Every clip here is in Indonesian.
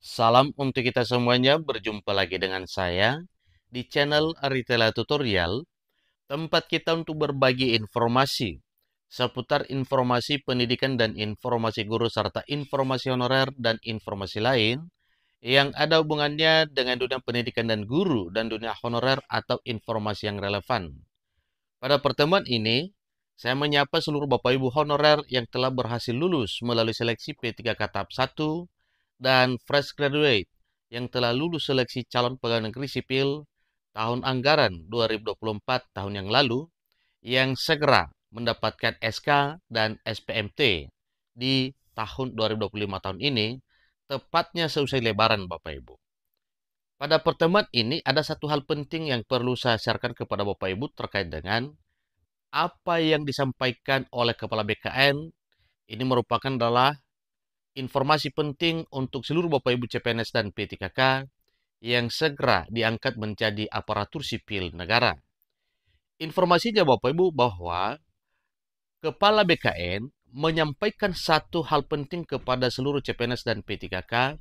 Salam untuk kita semuanya, berjumpa lagi dengan saya di channel Aritela Tutorial, tempat kita untuk berbagi informasi seputar informasi pendidikan dan informasi guru serta informasi honorer dan informasi lain yang ada hubungannya dengan dunia pendidikan dan guru dan dunia honorer atau informasi yang relevan. Pada pertemuan ini, saya menyapa seluruh Bapak Ibu honorer yang telah berhasil lulus melalui seleksi P3K tahap 1 dan fresh graduate yang telah lulus seleksi calon pegawai negeri sipil tahun anggaran 2024 tahun yang lalu yang segera mendapatkan SK dan SPMT di tahun 2025 tahun ini, tepatnya seusai Lebaran Bapak Ibu. Pada pertemuan ini ada satu hal penting yang perlu saya sharekan kepada Bapak Ibu terkait dengan apa yang disampaikan oleh Kepala BKN. Ini merupakan adalah informasi penting untuk seluruh Bapak Ibu CPNS dan P3K yang segera diangkat menjadi aparatur sipil negara. Informasinya Bapak Ibu bahwa Kepala BKN menyampaikan satu hal penting kepada seluruh CPNS dan P3K.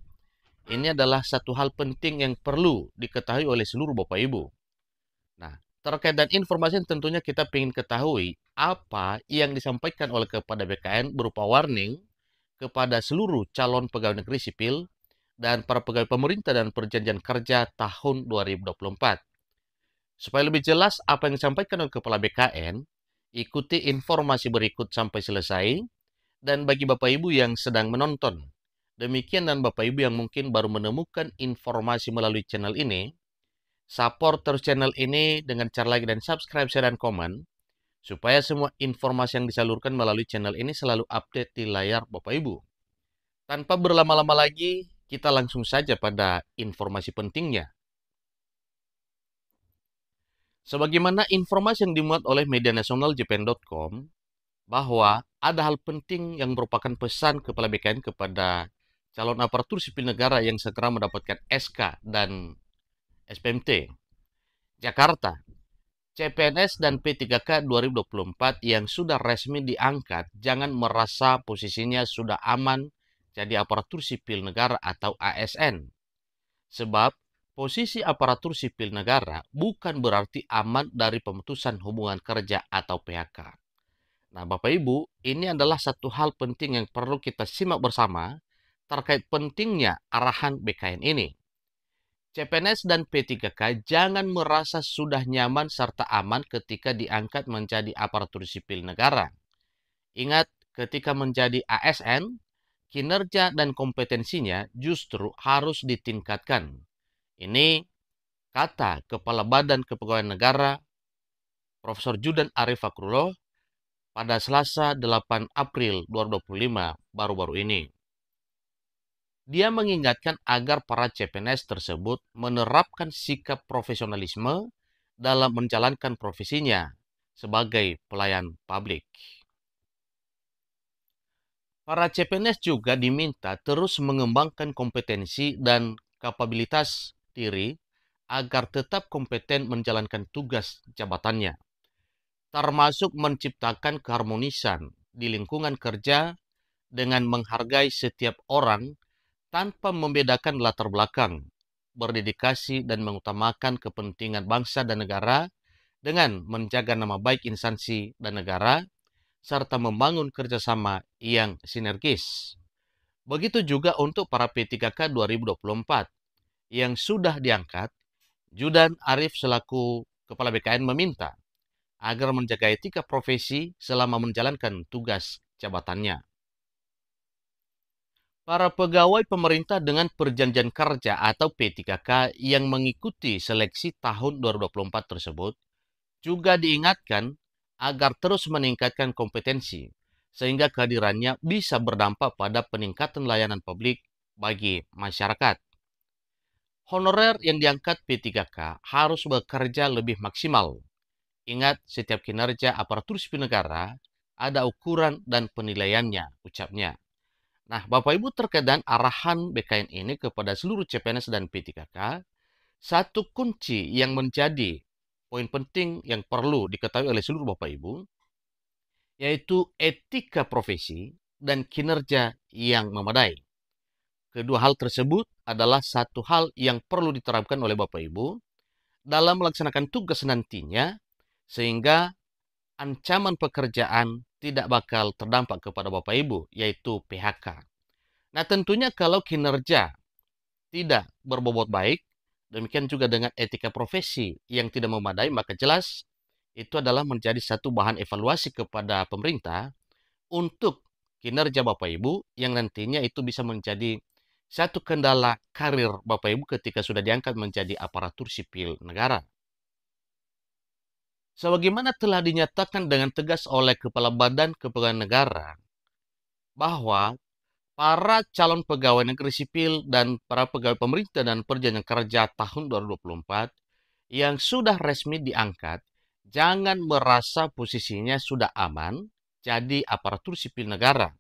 Ini adalah satu hal penting yang perlu diketahui oleh seluruh Bapak Ibu. Nah, terkait dengan informasi yang tentunya kita ingin ketahui apa yang disampaikan oleh Kepala BKN berupa warning kepada seluruh calon pegawai negeri sipil dan para pegawai pemerintah dan perjanjian kerja tahun 2024. Supaya lebih jelas apa yang disampaikan oleh Kepala BKN, ikuti informasi berikut sampai selesai, dan bagi Bapak Ibu yang sedang menonton, demikian dan Bapak Ibu yang mungkin baru menemukan informasi melalui channel ini, support terus channel ini dengan cara like dan subscribe, share, dan komen, supaya semua informasi yang disalurkan melalui channel ini selalu update di layar Bapak Ibu. Tanpa berlama-lama lagi, kita langsung saja pada informasi pentingnya. Sebagaimana informasi yang dimuat oleh media nasional jpn.com, bahwa ada hal penting yang merupakan pesan Kepala BKN kepada calon aparatur sipil negara yang segera mendapatkan SK dan SPMT. Jakarta, CPNS dan P3K 2024 yang sudah resmi diangkat, jangan merasa posisinya sudah aman jadi aparatur sipil negara atau ASN. Sebab posisi aparatur sipil negara bukan berarti aman dari pemutusan hubungan kerja atau PHK. Nah, Bapak Ibu, ini adalah satu hal penting yang perlu kita simak bersama terkait pentingnya arahan BKN ini. CPNS dan P3K jangan merasa sudah nyaman serta aman ketika diangkat menjadi aparatur sipil negara. Ingat, ketika menjadi ASN, kinerja dan kompetensinya justru harus ditingkatkan. Ini kata Kepala Badan Kepegawaian Negara, Profesor Judan Arif Fakrullah, pada Selasa 8 April 2025 baru-baru ini. Dia mengingatkan agar para CPNS tersebut menerapkan sikap profesionalisme dalam menjalankan profesinya sebagai pelayan publik. Para CPNS juga diminta terus mengembangkan kompetensi dan kapabilitas diri agar tetap kompeten menjalankan tugas jabatannya, termasuk menciptakan keharmonisan di lingkungan kerja dengan menghargai setiap orang tanpa membedakan latar belakang, berdedikasi dan mengutamakan kepentingan bangsa dan negara dengan menjaga nama baik instansi dan negara, serta membangun kerjasama yang sinergis. Begitu juga untuk para P3K 2024 yang sudah diangkat, Judan Arif selaku Kepala BKN meminta agar menjaga etika profesi selama menjalankan tugas jabatannya. Para pegawai pemerintah dengan perjanjian kerja atau P3K yang mengikuti seleksi tahun 2024 tersebut juga diingatkan agar terus meningkatkan kompetensi sehingga kehadirannya bisa berdampak pada peningkatan layanan publik bagi masyarakat. Honorer yang diangkat P3K harus bekerja lebih maksimal. Ingat, setiap kinerja aparatur sipil negara ada ukuran dan penilaiannya, ucapnya. Nah, Bapak Ibu, terkait dengan arahan BKN ini kepada seluruh CPNS dan P3K, satu kunci yang menjadi poin penting yang perlu diketahui oleh seluruh Bapak Ibu, yaitu etika profesi dan kinerja yang memadai. kedua hal tersebut adalah satu hal yang perlu diterapkan oleh Bapak Ibu dalam melaksanakan tugas nantinya, sehingga ancaman pekerjaan tidak bakal terdampak kepada Bapak Ibu, yaitu PHK. Nah, tentunya kalau kinerja tidak berbobot baik, demikian juga dengan etika profesi yang tidak memadai, maka jelas itu adalah menjadi satu bahan evaluasi kepada pemerintah untuk kinerja Bapak Ibu yang nantinya itu bisa menjadi satu kendala karir Bapak Ibu ketika sudah diangkat menjadi aparatur sipil negara. Sebagaimana telah dinyatakan dengan tegas oleh Kepala Badan Kepegawaian Negara bahwa para calon pegawai negeri sipil dan para pegawai pemerintah dan perjanjian kerja tahun 2024 yang sudah resmi diangkat, jangan merasa posisinya sudah aman jadi aparatur sipil negara.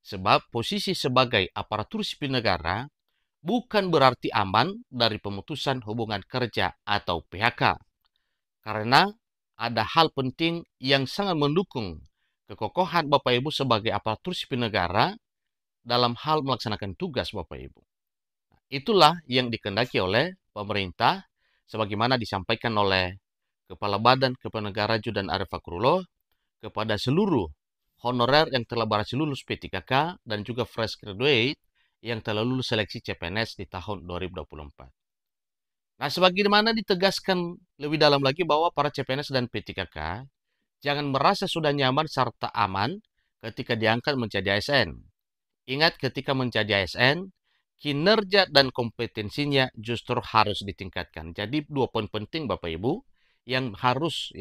Sebab posisi sebagai aparatur sipil negara bukan berarti aman dari pemutusan hubungan kerja atau PHK. Karena ada hal penting yang sangat mendukung kekokohan Bapak Ibu sebagai aparatur sipil negara dalam hal melaksanakan tugas Bapak Ibu. Itulah yang dikehendaki oleh pemerintah sebagaimana disampaikan oleh Kepala Badan Kepegawaian Negara Judan Arif Fakrullah kepada seluruh honorer yang telah berhasil lulus P3K dan juga fresh graduate yang telah lulus seleksi CPNS di tahun 2024. Nah, sebagaimana ditegaskan lebih dalam lagi bahwa para CPNS dan P3K jangan merasa sudah nyaman serta aman ketika diangkat menjadi ASN. Ingat, ketika menjadi ASN, kinerja dan kompetensinya justru harus ditingkatkan. Jadi dua poin penting Bapak Ibu yang harus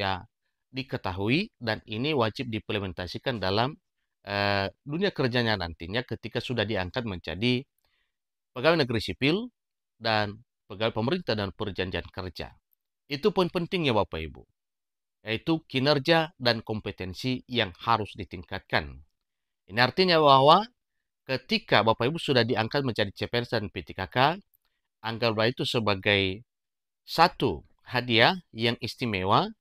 diketahui dan ini wajib diimplementasikan dalam dunia kerjanya nantinya ketika sudah diangkat menjadi pegawai negeri sipil dan pegawai pemerintah dan perjanjian kerja. Itu poin pentingnya Bapak Ibu, yaitu kinerja dan kompetensi yang harus ditingkatkan. Ini artinya bahwa ketika Bapak Ibu sudah diangkat menjadi CPNS dan P3K, anggaplah itu sebagai satu hadiah yang istimewa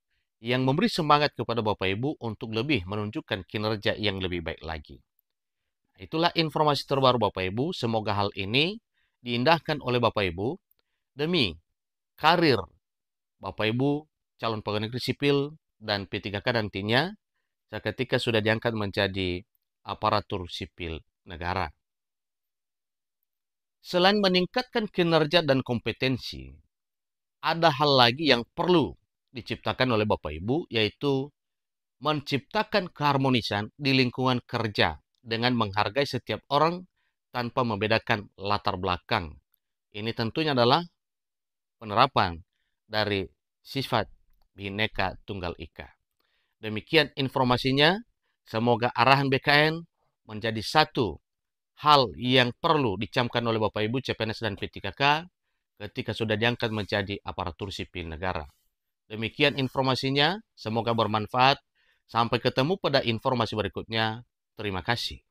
yang memberi semangat kepada Bapak Ibu untuk lebih menunjukkan kinerja yang lebih baik lagi. Itulah informasi terbaru Bapak Ibu. Semoga hal ini diindahkan oleh Bapak Ibu demi karir Bapak Ibu calon pegawai negeri sipil dan P3K nantinya ketika sudah diangkat menjadi aparatur sipil negara. Selain meningkatkan kinerja dan kompetensi, ada hal lagi yang perlu diciptakan oleh Bapak Ibu, yaitu menciptakan keharmonisan di lingkungan kerja dengan menghargai setiap orang tanpa membedakan latar belakang. Ini tentunya adalah penerapan dari sifat Bhinneka Tunggal Ika. Demikian informasinya. Semoga arahan BKN menjadi satu hal yang perlu dicamkan oleh Bapak Ibu CPNS dan P3K ketika sudah diangkat menjadi aparatur sipil negara. Demikian informasinya. Semoga bermanfaat. Sampai ketemu pada informasi berikutnya. Terima kasih.